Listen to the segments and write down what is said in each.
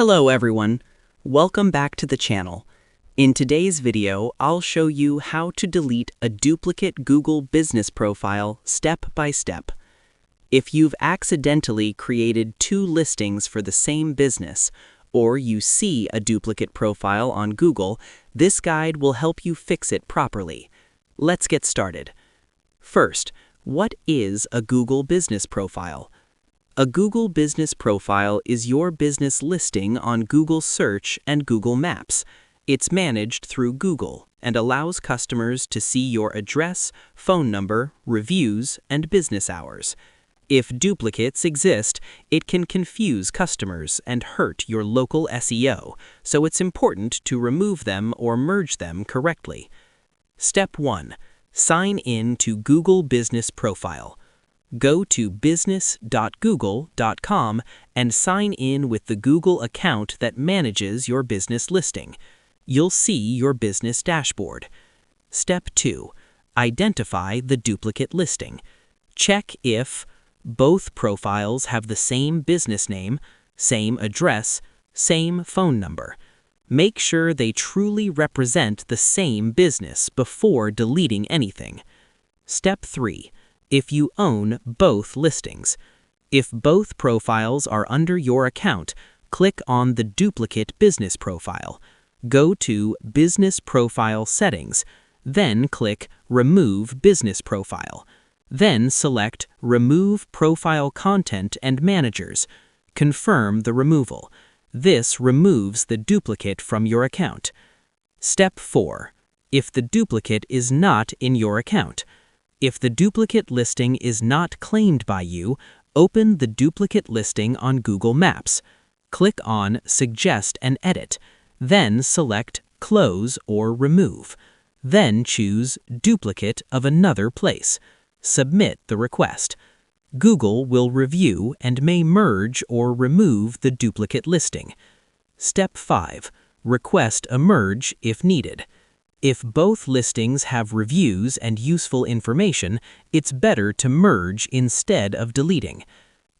Hello everyone, welcome back to the channel. In today's video, I'll show you how to delete a duplicate Google business profile step by step. If you've accidentally created two listings for the same business, or you see a duplicate profile on Google, this guide will help you fix it properly. Let's get started. First, what is a Google business profile? A Google business profile is your business listing on Google Search and Google Maps. It's managed through Google and allows customers to see your address, phone number, reviews, and business hours. If duplicates exist, it can confuse customers and hurt your local SEO, so it's important to remove them or merge them correctly. Step 1. Sign in to Google Business Profile. Go to business.google.com and sign in with the Google account that manages your business listing. You'll see your business dashboard. Step 2. Identify the duplicate listing. Check if both profiles have the same business name, same address, same phone number. Make sure they truly represent the same business before deleting anything. Step 3. If you own both listings. If both profiles are under your account, click on the duplicate business profile. Go to Business Profile Settings, then click Remove Business Profile. Then select Remove Profile Content and Managers. Confirm the removal. This removes the duplicate from your account. Step 4. If the duplicate is not in your account. If the duplicate listing is not claimed by you, open the duplicate listing on Google Maps. Click on Suggest and Edit. Then select Close or Remove. Then choose Duplicate of another place. Submit the request. Google will review and may merge or remove the duplicate listing. Step 5. Request a merge if needed. If both listings have reviews and useful information, it's better to merge instead of deleting.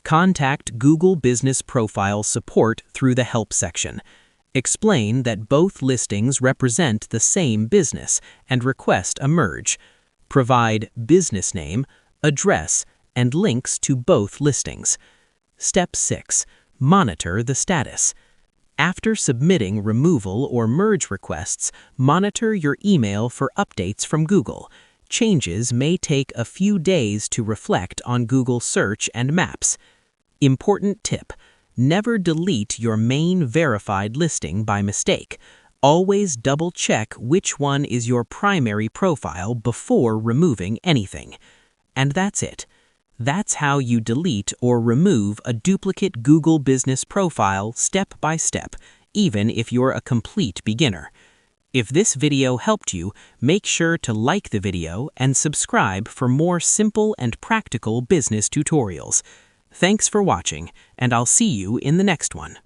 Contact Google Business Profile Support through the Help section. Explain that both listings represent the same business and request a merge. Provide business name, address, and links to both listings. Step 6. Monitor the status. After submitting removal or merge requests, monitor your email for updates from Google. Changes may take a few days to reflect on Google Search and Maps. Important tip: never delete your main verified listing by mistake. Always double-check which one is your primary profile before removing anything. And that's it. That's how you delete or remove a duplicate Google business profile step by step, even if you're a complete beginner. If this video helped you, make sure to like the video and subscribe for more simple and practical business tutorials. Thanks for watching, and I'll see you in the next one.